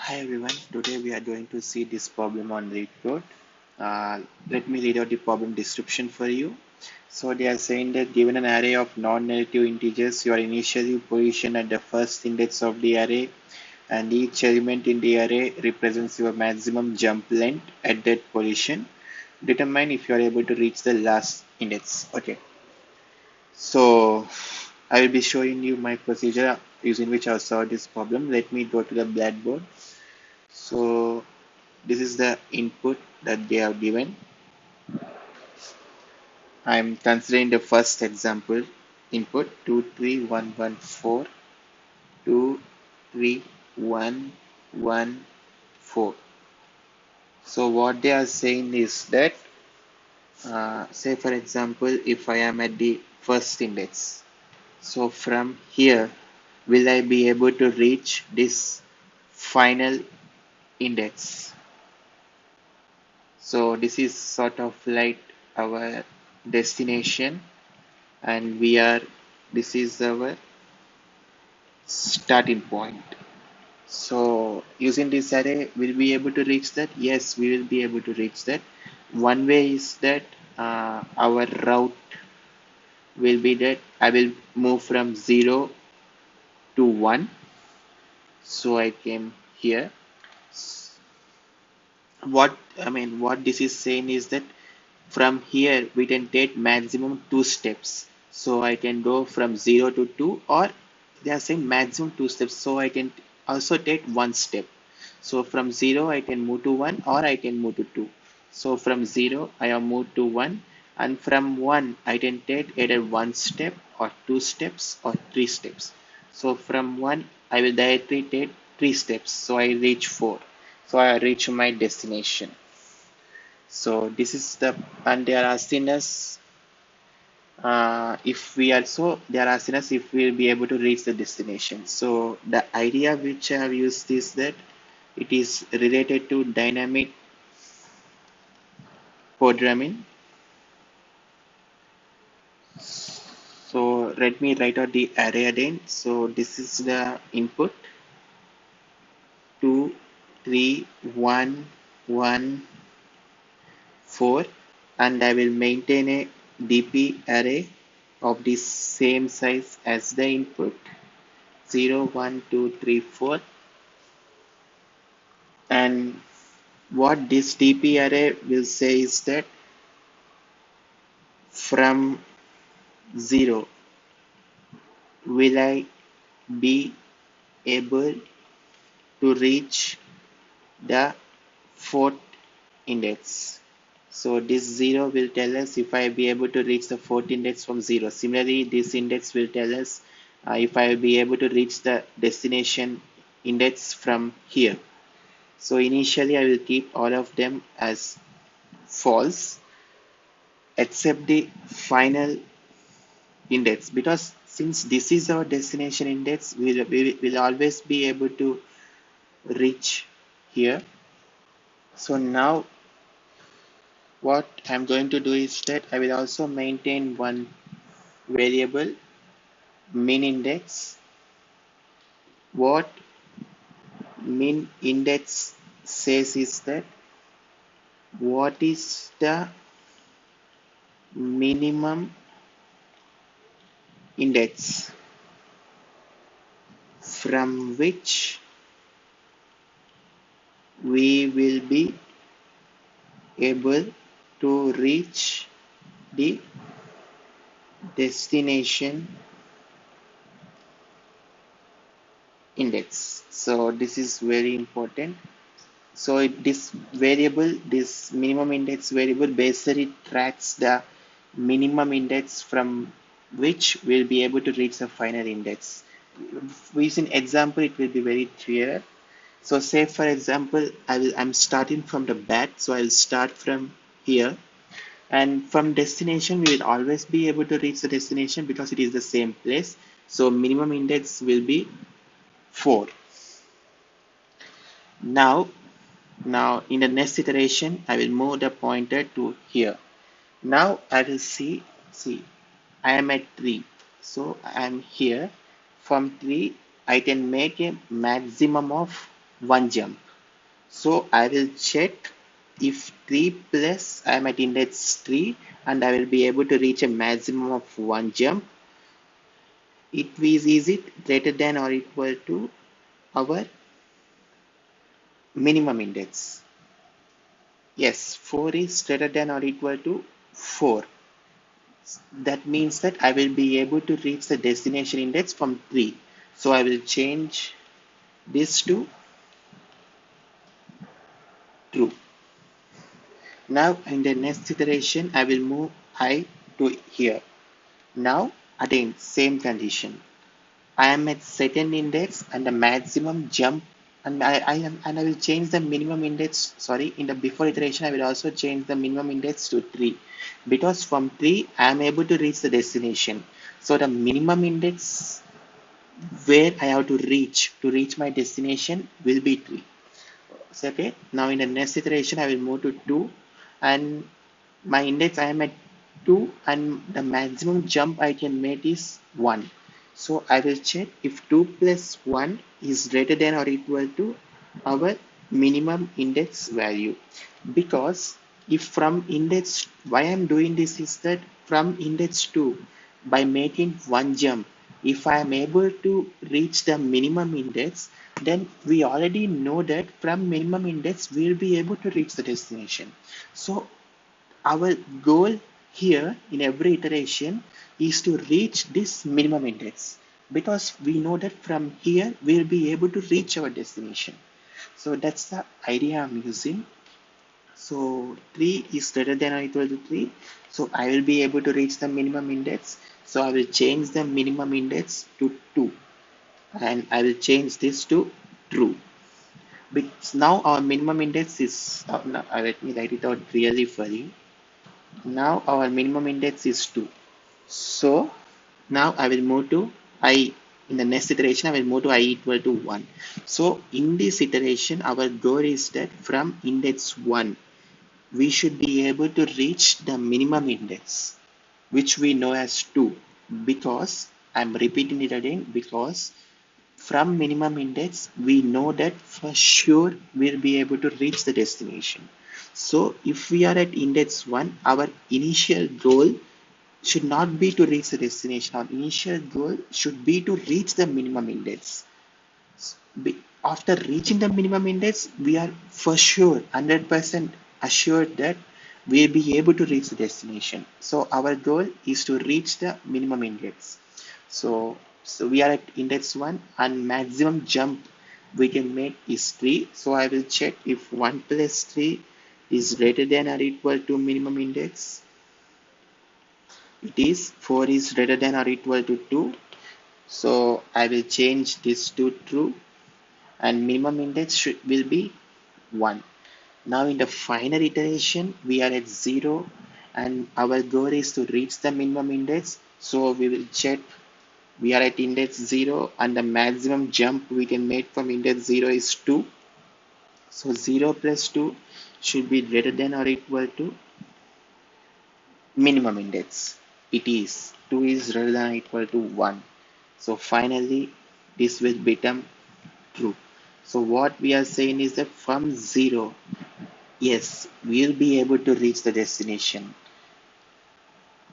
Hi everyone, today we are going to see this problem on LeetCode. Let me read out the problem description for you. So they are saying that given an array of non-negative integers, you are initially positioned at the first index of the array and each element in the array represents your maximum jump length at that position. Determine if you are able to reach the last index. Okay, so I will be showing you my procedure using which I'll solve this problem. Let me go to the blackboard. So this is the input that they have given. I'm considering the first example input 23114 23114. So what they are saying is that say for example if I am at the first index, so from here will I be able to reach this final index? So this is sort of like our destination, and this is our starting point. So using this array, will we be able to reach that? Yes, we will be able to reach that. One way is that our route will be that I will move from 0 to 1. So I came here. What this is saying is that from here we can take maximum 2 steps. So I can go from 0 to 2, or they are saying maximum 2 steps. So I can also take 1 step. So from 0 I can move to 1, or I can move to 2. So from 0 I have moved to 1, and from 1 I can take either 1 step or 2 steps or 3 steps. So from 1 I will directly take 3 steps. So I reach 4. So I reach my destination. So this is and they are asking us if we are, so they are asking us if we will be able to reach the destination. So the idea which I have used is that it is related to dynamic programming. So let me write out the array again. So this is the input 2, 3, 1, 1, 4, and I will maintain a DP array of the same size as the input 0, 1, 2, 3, 4. And what this DP array will say is that from 0 will I be able to reach the fourth index. So this 0 will tell us if I be able to reach the fourth index from 0. Similarly, this index will tell us if I will be able to reach the destination index from here. So initially I will keep all of them as false except the final index, because since this is our destination index, we will always be able to reach here. So now what I'm going to do is that I will also maintain one variable min index. What min index says is that what is the minimum index from which we will be able to reach the destination index. So this is very important. So this variable, this minimum index variable, basically tracks the minimum index from which we'll be able to reach the final index. Using example, it will be very clear. So say for example, I'm starting from the back, so I'll start from here, and from destination we will always be able to reach the destination because it is the same place. So minimum index will be 4. Now in the next iteration I will move the pointer to here. Now I will see I am at 3, so I am here. From 3 I can make a maximum of one jump. So I will check if 3 plus I am at index 3 and I will be able to reach a maximum of one jump. Is it greater than or equal to our minimum index? Yes, 4 is greater than or equal to 4. That means that I will be able to reach the destination index from 3. So I will change this to true. Now in the next iteration, I will move I to here. Now again, same condition. I am at second index and the maximum jump and I will change the minimum index, sorry, in the before iteration I will also change the minimum index to 3 because from 3 I am able to reach the destination. So the minimum index where I have to reach my destination will be 3. So, okay, now in the next iteration I will move to 2 and my index I am at 2 and the maximum jump I can make is 1. So I will check if 2 plus 1 is greater than or equal to our minimum index value. Because if from index, why I'm doing this is that from index 2, by making one jump, if I am able to reach the minimum index, then we already know that from minimum index, we'll be able to reach the destination. So our goal here in every iteration is to reach this minimum index because we know that from here we'll be able to reach our destination. So that's the idea I'm using. So 3 is greater than or equal to 3. So I will be able to reach the minimum index. So I will change the minimum index to 2 and I will change this to true. Because now our minimum index is, no, let me write it out really for you. Now our minimum index is 2. So now I will move to I in the next iteration I will move to I equal to 1. So in this iteration our goal is that from index 1 we should be able to reach the minimum index which we know as 2 because I'm repeating it again because from minimum index we know that for sure we'll be able to reach the destination. So if we are at index 1 our initial goal should not be to reach the destination. Our initial goal should be to reach the minimum index. After reaching the minimum index, we are for sure 100% assured that we'll be able to reach the destination. So our goal is to reach the minimum index. So we are at index 1 and maximum jump we can make is 3. So I will check if 1 plus 3 is greater than or equal to minimum index. It is 4 is greater than or equal to 2. So I will change this to true and minimum index will be 1. Now in the final iteration we are at 0 and our goal is to reach the minimum index. So we will check we are at index 0 and the maximum jump we can make from index 0 is 2. So 0 plus 2 should be greater than or equal to minimum index. It is 2 is greater than or equal to 1. So finally this will become true. So what we are saying is that from 0, yes, we'll be able to reach the destination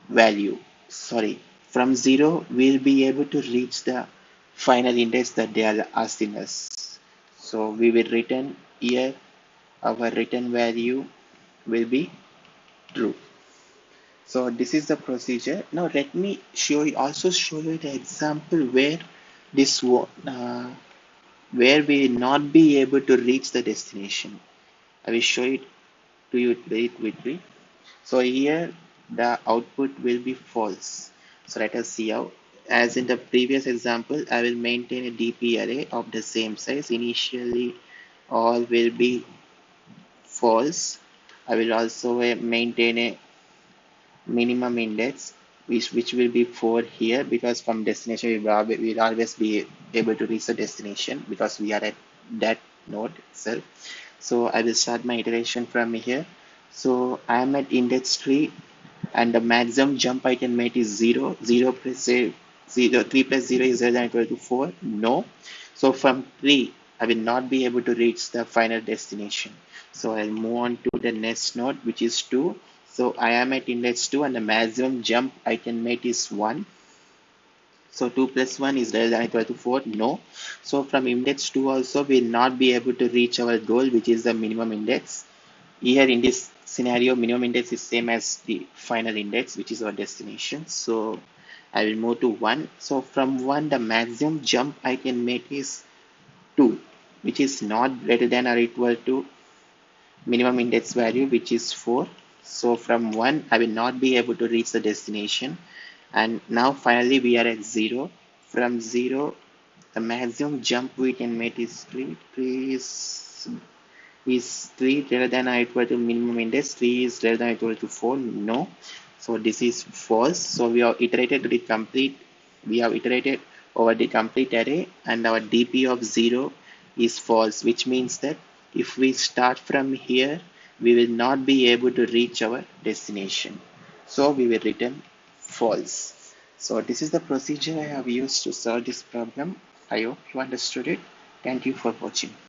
value. Sorry, from 0, we'll be able to reach the final index that they are asking us. So we will return here, our return value will be true. So this is the procedure. Now let me also show you the example where this where we will not be able to reach the destination. I will show it to you very quickly. So here the output will be false. So let us see how. As in the previous example, I will maintain a DP array of the same size. Initially, all will be false. I will also maintain a minimum index which will be 4 here because from destination we will always be able to reach the destination because we are at that node itself. So I will start my iteration from here. So I am at index 3 and the maximum jump I can make is 0. 0 plus 0, 3 plus 0 is greater than or equal to 4. No. So from 3 I will not be able to reach the final destination. So I'll move on to the next node, which is 2. So I am at index 2 and the maximum jump I can make is 1. So 2 plus 1 is less than or equal to 4. No. So from index 2 also we will not be able to reach our goal, which is the minimum index. Here in this scenario, minimum index is same as the final index, which is our destination. So I will move to 1. So from 1, the maximum jump I can make is 2, which is not greater than or equal to minimum index value, which is 4. So from 1, I will not be able to reach the destination. And now finally we are at 0. From 0, the maximum jump we can make is 3. 3 is 3 greater than or equal to minimum index? 3 is greater than or equal to 4? No. So this is false. So we have iterated over the complete array, and our DP of 0 is false, which means that if we start from here, we will not be able to reach our destination. So we will return false. So this is the procedure I have used to solve this problem. I hope you understood it. Thank you for watching.